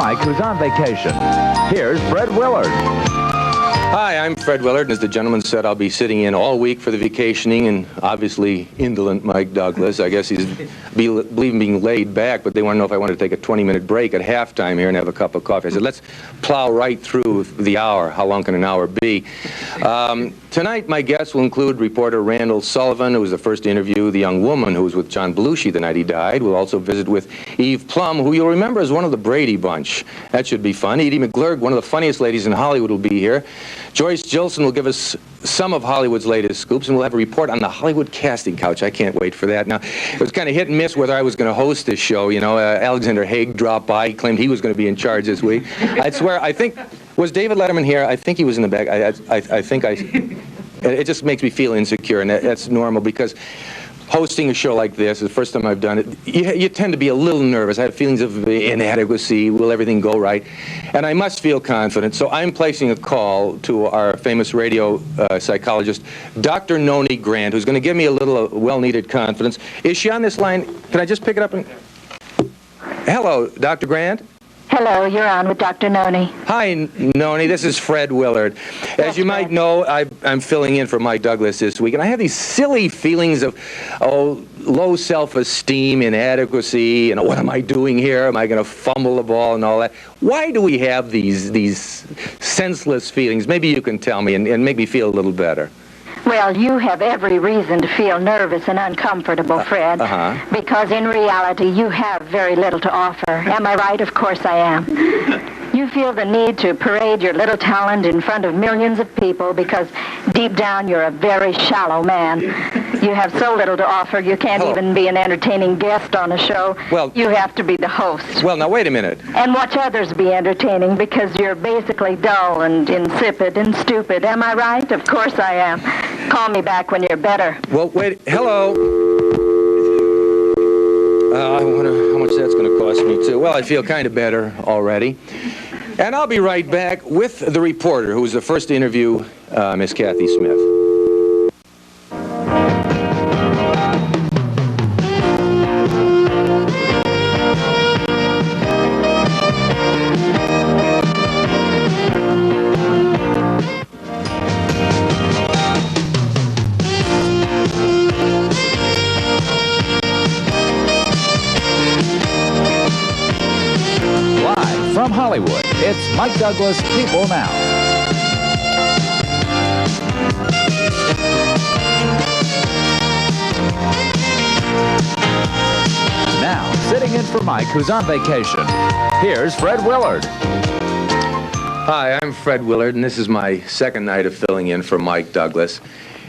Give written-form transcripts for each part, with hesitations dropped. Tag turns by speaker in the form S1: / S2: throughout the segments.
S1: Mike, who's on vacation. Here's Fred Willard.
S2: Hi, I'm Fred Willard, and as the gentleman said, I'll be sitting in all week for the vacationing and obviously indolent Mike Douglas. I guess he's believing being laid back, but they want to know if I want to take a 20-minute break at halftime here and have a cup of coffee. I said, let's plow right through the hour. How long can an hour be? Tonight, my guests will include reporter Randall Sullivan, who was the first to interview the young woman who was with John Belushi the night he died. We'll also visit with Eve Plum, who you'll remember as one of the Brady Bunch. That should be fun. Edie McGlurk, one of the funniest ladies in Hollywood, will be here. Joyce Gilson will give us some of Hollywood's latest scoops, and we'll have a report on the Hollywood casting couch. I can't wait for that. Now, it was kind of hit and miss whether I was going to host this show. You know, Alexander Haig dropped by. He claimed he was going to be in charge this week. I swear, I think, was David Letterman here? I think he was in the back. I think it just makes me feel insecure, and that's normal because hosting a show like this, the first time I've done it, you tend to be a little nervous. I have feelings of inadequacy. Will everything go right? And I must feel confident. So I'm placing a call to our famous radio psychologist, Dr. Noni Grant, who's going to give me a little well-needed confidence. Is she on this line? Can I just pick it up? Hello, Dr. Grant?
S3: Hello, you're on with Dr. Noni.
S2: Hi, Noni. This is Fred Willard. As you might know, I'm filling in for Mike Douglas this week, and I have these silly feelings of, low self-esteem, inadequacy, what am I doing here? Am I going to fumble the ball and all that? Why do we have these senseless feelings? Maybe you can tell me and make me feel a little better.
S3: Well, you have every reason to feel nervous and uncomfortable, Fred, because in reality you have very little to offer. Am I right? Of course I am. You feel the need to parade your little talent in front of millions of people because deep down you're a very shallow man. You have so little to offer you can't even be an entertaining guest on a show.
S2: Well,
S3: you have to be the host.
S2: Well, now wait a minute.
S3: And watch others be entertaining because you're basically dull and insipid and stupid. Am I right? Of course I am. Call me back when you're better.
S2: Well, wait. Hello. I wonder how much that's going to cost me, too. Well, I feel kind of better already. And I'll be right back with the reporter who was the first to interview Miss Kathy Smith.
S1: From Hollywood, it's Mike Douglas People Now. Now, sitting in for Mike, who's on vacation, here's Fred Willard.
S2: Hi, I'm Fred Willard, and this is my second night of filling in for Mike Douglas.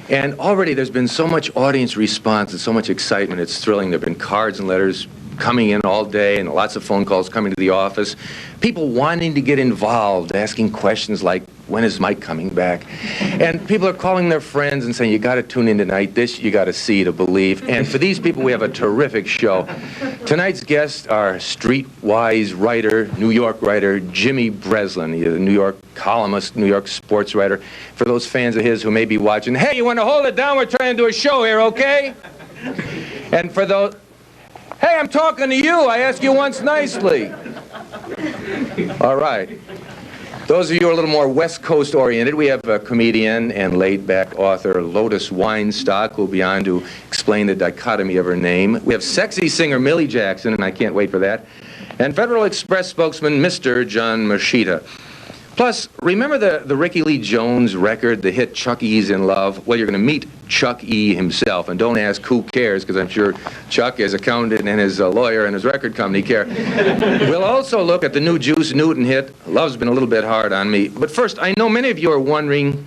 S2: And already there's been so much audience response and so much excitement. It's thrilling. There have been cards and letters coming in all day and lots of phone calls coming to the office. People wanting to get involved, asking questions like, when is Mike coming back? And people are calling their friends and saying, you got to tune in tonight. This you got to see to believe. And for these people, we have a terrific show. Tonight's guests are streetwise writer, New York writer, Jimmy Breslin. He's a New York columnist, New York sports writer. For those fans of his who may be watching, hey, you want to hold it down? We're trying to do a show here, okay? And for those... Hey, I'm talking to you. I asked you once nicely. All right. Those of you who are a little more West Coast oriented, we have a comedian and laid-back author, Lotus Weinstock, who will be on to explain the dichotomy of her name. We have sexy singer Millie Jackson, and I can't wait for that. And Federal Express spokesman, Mr. John Machida. Plus, remember the Ricky Lee Jones record, the hit Chuck E's in Love? Well, you're going to meet Chuck E. himself, and don't ask who cares, because I'm sure Chuck, his accountant, and his lawyer, and his record company care. We'll also look at the new Juice Newton hit, Love's Been a Little Bit Hard on Me. But first, I know many of you are wondering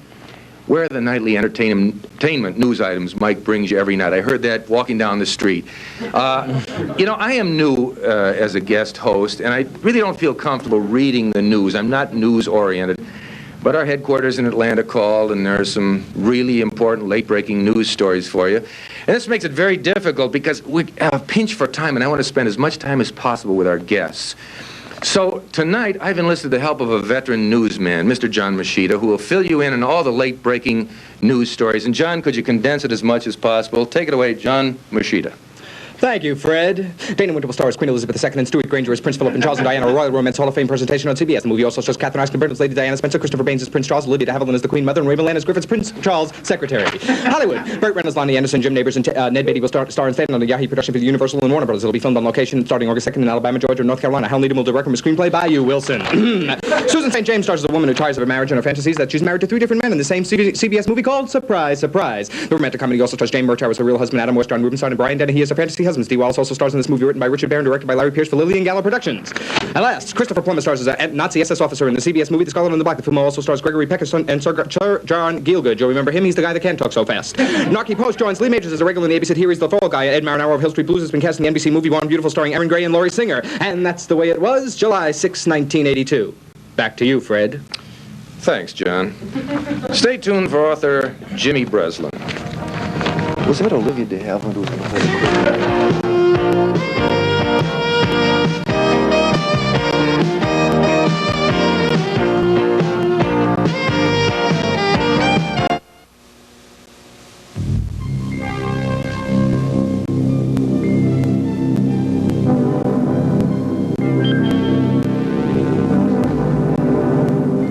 S2: where are the nightly entertainment news items Mike brings you every night. I heard that walking down the street. I am new as a guest host, and I really don't feel comfortable reading the news. I'm not news-oriented. But our headquarters in Atlanta called, and there are some really important late-breaking news stories for you. And this makes it very difficult because we have a pinch for time, and I want to spend as much time as possible with our guests. So tonight, I've enlisted the help of a veteran newsman, Mr. John Machida, who will fill you in on all the late-breaking news stories. And John, could you condense it as much as possible? Take it away, John Machida.
S4: Thank you, Fred. Dana Winter will star as Queen Elizabeth II and Stuart Granger as Prince Philip and Charles and Diana, a Royal Romance Hall of Fame presentation on CBS. The movie also stars Catherine Ashton Burton as Lady Diana Spencer, Christopher Baines as Prince Charles, Lydia de Havilland as the Queen Mother, and Raymond Land as Griffith's Prince Charles' secretary. Hollywood. Burt Reynolds, Lonnie Anderson, Jim Neighbors, and Ned Beatty will star in Stanton on the Yahoo production for the Universal and Warner Brothers. It'll be filmed on location starting August 2nd in Alabama, Georgia, and North Carolina. Hal Needham will direct from a screenplay by you, Wilson. Susan St. James stars as a woman who tires of her marriage and her fantasies that she's married to 3 different men in the same CBS movie called Surprise, Surprise. The romantic comedy also stars Jane Murtaugh as her real husband, Adam West, John Rubenstein, and Brian Dennehy as her fantasy husband. Steve Wallace also stars in this movie written by Richard Barron, directed by Larry Pierce for Lillian Gallo Productions. And last, Christopher Plummer stars as a Nazi SS officer in the CBS movie The Scarlet and the Black. The film also stars Gregory Peck and Sir John Gielgud. You'll remember him, he's the guy that can't talk so fast. Narky Post joins Lee Majors as a regular in the ABC series The Fall Guy. Ed Marinaro of Hill Street Blues has been cast in the NBC movie Born Beautiful starring Erin Gray and Laurie Singer. And that's the way it was, July 6, 1982. Back to you, Fred.
S2: Thanks, John. Stay tuned for author Jimmy Breslin. Was that Olivia de Havilland who was going to play the queen?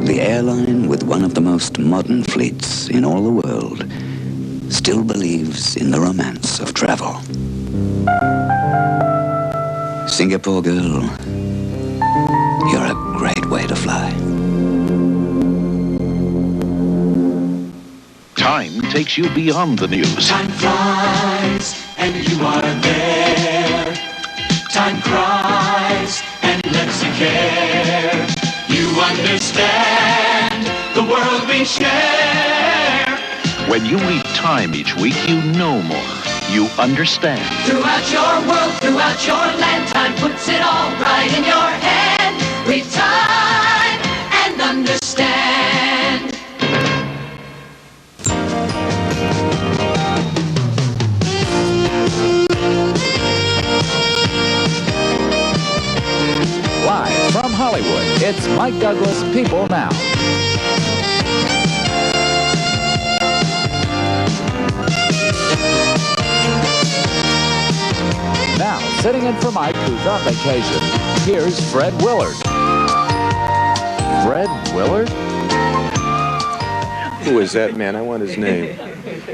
S5: The airline with one of the most modern fleets in all the world still believes in the romance of travel. Singapore girl, you're a great way to fly.
S6: Time takes you beyond the news.
S7: Time flies and you are there. Time cries and lets you care. You understand the world we share.
S6: When you read Time each week, you know more. You understand.
S7: Throughout your world, throughout your land, time puts it all right in your hand. Read Time and understand.
S1: Live from Hollywood, it's Mike Douglas, People Now. Now, sitting in for Mike, who's on vacation, here's Fred Willard. Fred Willard?
S2: Who is that man? I want his name.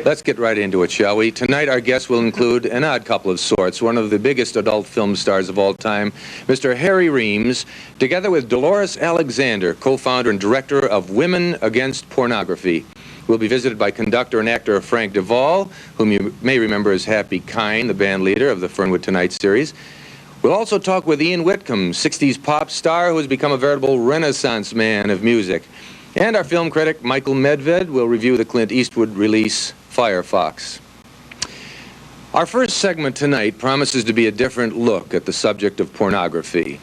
S2: Let's get right into it, shall we? Tonight, our guest will include an odd couple of sorts. One of the biggest adult film stars of all time, Mr. Harry Reams, together with Dolores Alexander, co-founder and director of Women Against Pornography. We'll be visited by conductor and actor Frank Duvall, whom you may remember as Happy Kine, the band leader of the Fernwood Tonight series. We'll also talk with Ian Whitcomb, 60s pop star who has become a veritable renaissance man of music. And our film critic, Michael Medved, will review the Clint Eastwood release, Firefox. Our first segment tonight promises to be a different look at the subject of pornography.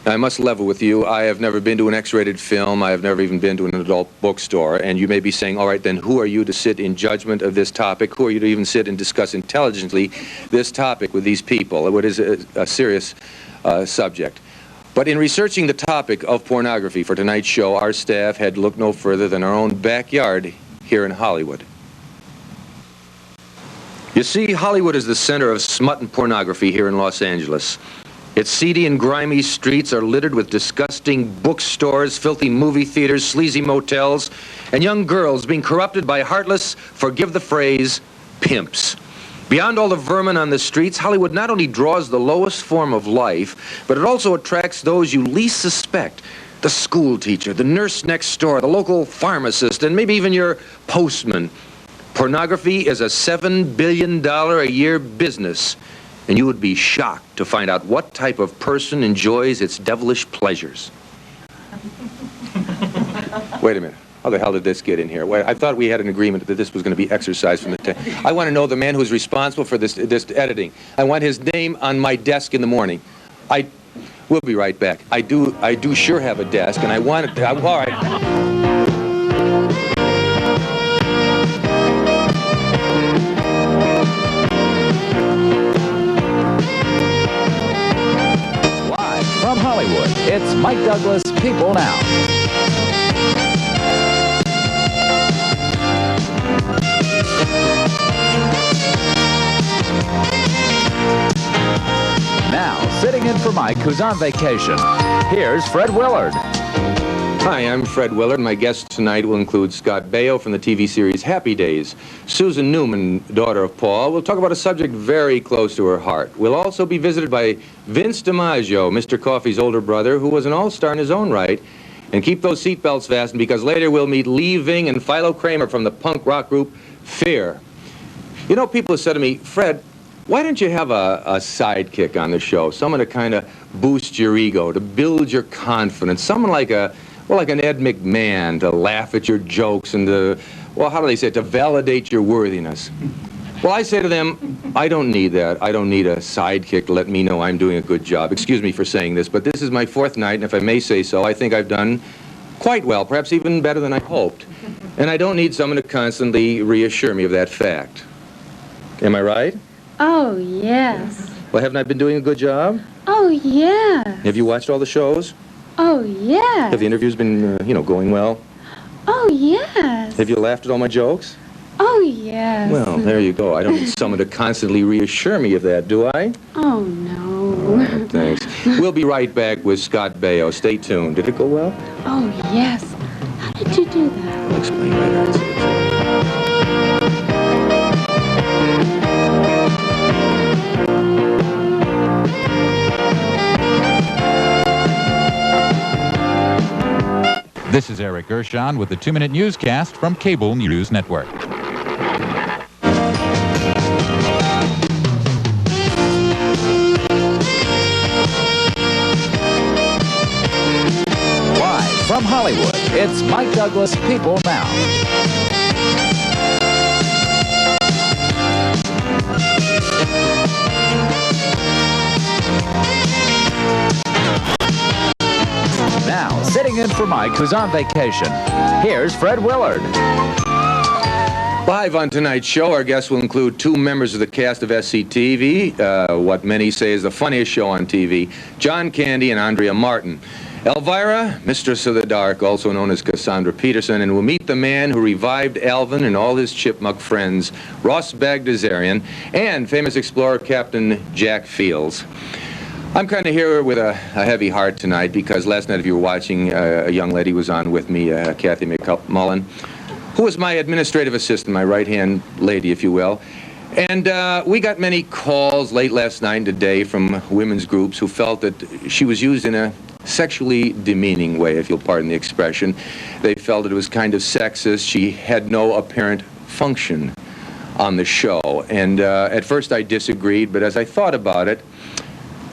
S2: Now, I must level with you, I have never been to an X-rated film, I have never even been to an adult bookstore, and you may be saying, all right, then who are you to sit in judgment of this topic? Who are you to even sit and discuss intelligently this topic with these people? It is a serious subject. But in researching the topic of pornography for tonight's show, our staff had looked no further than our own backyard here in Hollywood. You see, Hollywood is the center of smut and pornography here in Los Angeles. Its seedy and grimy streets are littered with disgusting bookstores, filthy movie theaters, sleazy motels, and young girls being corrupted by heartless, forgive the phrase, pimps. Beyond all the vermin on the streets, Hollywood not only draws the lowest form of life, but it also attracts those you least suspect. The school teacher, the nurse next door, the local pharmacist, and maybe even your postman. Pornography is a $7 billion a year business, and you would be shocked to find out what type of person enjoys its devilish pleasures. Wait a minute. How the hell did this get in here? Well, I thought we had an agreement that this was going to be exercised from the I want to know the man who's responsible for this editing. I want his name on my desk in the morning. We'll be right back. I do sure have a desk, and I want it. All right.
S1: Live from Hollywood, it's Mike Douglas, People Now. in for Mike, who's on vacation. Here's Fred Willard.
S2: Hi, I'm Fred Willard. My guests tonight will include Scott Baio from the TV series Happy Days, Susan Newman, daughter of Paul. We'll talk about a subject very close to her heart. We'll also be visited by Vince DiMaggio, Mr. Coffey's older brother, who was an all-star in his own right. And keep those seatbelts fastened, because later we'll meet Lee Ving and Philo Kramer from the punk rock group Fear. You know, people have said to me, Fred, why don't you have a sidekick on the show? Someone to kind of boost your ego, to build your confidence. Someone like an Ed McMahon to laugh at your jokes and to, well, how do they say it, to validate your worthiness. Well, I say to them, I don't need that. I don't need a sidekick to let me know I'm doing a good job. Excuse me for saying this, but this is my fourth night, and if I may say so, I think I've done quite well, perhaps even better than I hoped. And I don't need someone to constantly reassure me of that fact. Am I right?
S8: Oh, yes.
S2: Well, haven't I been doing a good job?
S8: Oh, yes.
S2: Have you watched all the shows?
S8: Oh, yes.
S2: Have the interviews been, going well?
S8: Oh, yes.
S2: Have you laughed at all my jokes?
S8: Oh, yes.
S2: Well, there you go. I don't need someone to constantly reassure me of that, do I?
S8: Oh, no.
S2: Thanks. We'll be right back with Scott Baio. Stay tuned. Did it go well?
S8: Oh, yes. How did you do that?
S2: I'll explain later.
S1: This is Eric Gershon with the 2-minute newscast from Cable News Network. Live from Hollywood, it's Mike Douglas, People Now. Now, sitting in for Mike, who's on vacation, here's Fred Willard.
S2: Live on tonight's show, our guests will include two members of the cast of SCTV, what many say is the funniest show on TV, John Candy and Andrea Martin. Elvira, Mistress of the Dark, also known as Cassandra Peterson, and we'll meet the man who revived Alvin and all his chipmunk friends, Ross Bagdasarian, and famous explorer Captain Jack Fields. I'm kind of here with a heavy heart tonight because last night, if you were watching, a young lady was on with me, Kathy McMullen, who was my administrative assistant, my right-hand lady, if you will. And we got many calls late last night and today from women's groups who felt that she was used in a sexually demeaning way, if you'll pardon the expression. They felt that it was kind of sexist. She had no apparent function on the show. And at first I disagreed, but as I thought about it,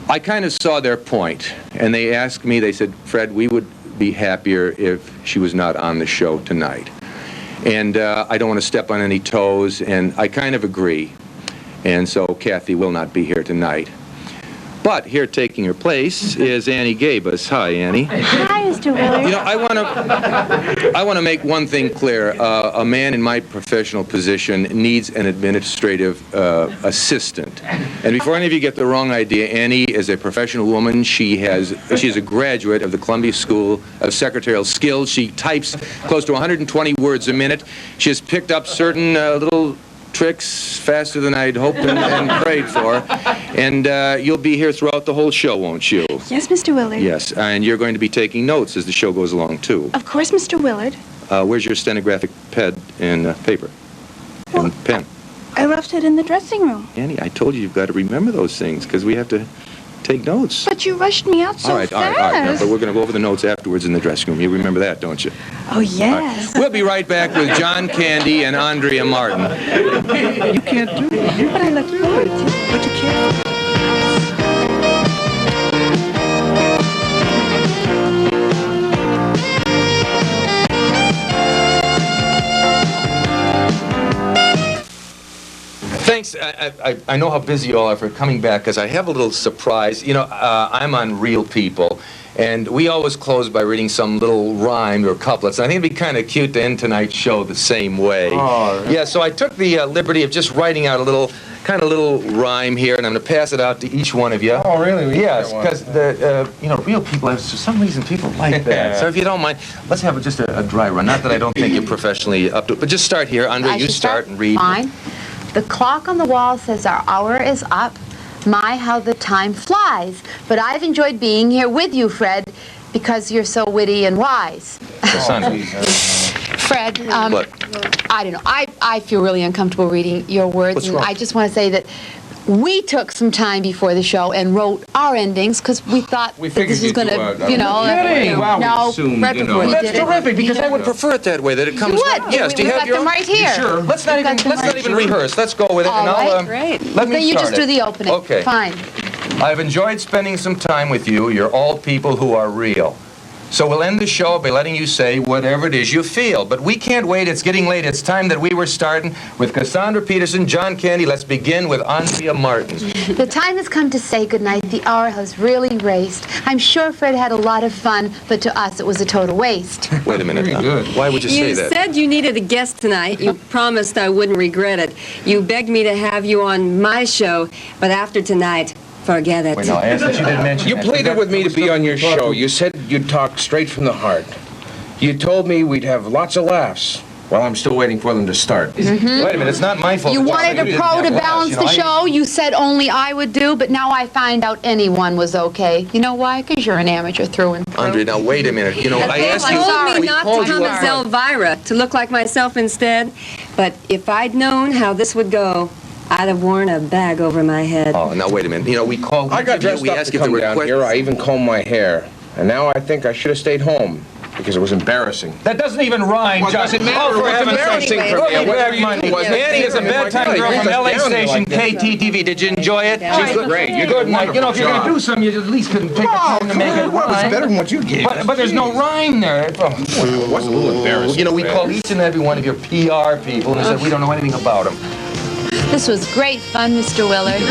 S2: I kind of saw their point, and they asked me, they said, Fred, we would be happier if she was not on the show tonight. And I don't want to step on any toes, and I kind of agree. And so Kathy will not be here tonight. But here taking her place is Annie Gabus. Hi, Annie.
S8: Hi, Mr. Willard.
S2: You know, I want to make one thing clear. A man in my professional position needs an administrative assistant. And before any of you get the wrong idea, Annie is a professional woman. She is a graduate of the Columbia School of Secretarial Skills. She types close to 120 words a minute. She has picked up certain little tricks faster than I'd hoped and prayed for. And you'll be here throughout the whole show, won't you?
S9: Yes, Mr. Willard.
S2: Yes, and you're going to be taking notes as the show goes along, too.
S9: Of course, Mr. Willard.
S2: Where's your stenographic pad and paper and pen?
S9: I left it in the dressing room.
S2: Annie, I told you you've got to remember those things because we have to take notes.
S9: But you rushed me out so fast.
S2: All right. No, but we're going to go over the notes afterwards in the dressing room. You remember that, don't you?
S9: Oh, yes.
S2: We'll be right back with John Candy and Andrea Martin. You can't do it.
S9: But I look forward to it. But you can't.
S2: Thanks. I know how busy you all are for coming back because I have a little surprise. You know, I'm on Real People, and we always close by reading some little rhyme or couplets. And I think it'd be kind of cute to end tonight's show the same way. Oh, yeah, so I took the liberty of just writing out a little rhyme here, and I'm going to pass it out to each one of you.
S10: Oh, really?
S2: Yes, because Real People, for some reason, people like that. So if you don't mind, let's have just a dry run. Not that I don't think you're professionally up to it, but just start here. Andrea, you start and read.
S11: Fine. The clock on the wall says our hour is up.
S10: My, how the time flies. But I've enjoyed being here with you, Fred, because you're so witty and wise. Fred, I don't know. I feel really uncomfortable reading your words.
S2: What's wrong?
S10: I just want to say that we took some time before the show and wrote our endings because we thought that this was going to, you know...
S2: Well,
S10: Fred before he
S2: that's
S10: did it.
S2: terrific, because I would prefer it that way, that it comes...
S10: You would?
S2: Yes, do you
S10: We've
S2: have
S10: got
S2: your
S10: them
S2: own?
S10: right here.
S2: Sure. Let's not even rehearse. Let's go with it, and I'll...
S10: Great.
S2: Let me
S10: Then you
S2: start
S10: just do
S2: it.
S10: the opening.
S2: Okay.
S10: Fine.
S2: I've enjoyed spending some time with you. You're all people who are real. So we'll end the show by letting you say whatever it is you feel. But we can't wait. It's getting late. It's time that we were starting with Cassandra Peterson, John Candy. Let's begin with Andrea Martin.
S10: The time has come to say goodnight. The hour has really raced. I'm sure Fred had a lot of fun, but to us it was a total waste.
S2: Wait a minute. Why would you say that?
S11: You said you needed a guest tonight. You promised I wouldn't regret it. You begged me to have you on my show, but after tonight, forget it.
S2: Wait, no, I asked that you didn't mention
S12: You
S2: that.
S12: pleaded with me to be on your show. You said you'd talk straight from the heart. You told me we'd have lots of laughs. Well, I'm still waiting for them to start.
S2: Wait a minute, it's not my fault.
S10: You
S2: that
S10: wanted
S2: you
S10: a pro to
S2: didn't have
S10: balance
S2: laughs,
S10: the show. You said only I would do, but now I find out anyone was okay. You know why? Because you're an amateur through and through.
S2: Andre, now wait a minute. You know, I asked
S11: They
S2: you...
S11: told me
S2: we
S11: not
S2: called
S11: to
S2: you
S11: come
S2: up.
S11: as Elvira, to look like myself instead. But if I'd known how this would go, I'd have worn a bag over my head.
S2: Oh, now wait a minute. You know, we called...
S12: I got dressed
S2: we
S12: up
S2: asked
S12: to
S2: if there
S12: come
S2: were
S12: down
S2: questions.
S12: here. I even combed my hair. And now I think I should have stayed home because it was embarrassing.
S1: That doesn't even rhyme,
S12: Well,
S1: Josh.
S12: doesn't matter.
S1: Oh, for
S12: It was
S1: heaven's
S12: embarrassing
S1: sake.
S12: for
S1: Look
S12: me.
S1: at
S12: Whatever
S1: that
S12: you
S1: money.
S12: do wasn't
S1: Annie is a
S12: fair.
S1: bedtime girl
S12: Hey,
S1: from
S12: let us
S1: LA
S12: down
S1: station
S12: like that.
S1: KTTV. Did you enjoy it?
S12: She's great. You did a
S1: Good night. You know, if you're going to do something, you at least could take the time to make it
S12: Well, it was
S1: rhyme.
S12: better than what you gave us.
S1: But there's no rhyme there.
S12: It was a little embarrassing.
S2: You know, we called each and every one of your PR people and they said we don't know anything about them.
S10: This was great fun, Mr. Willard.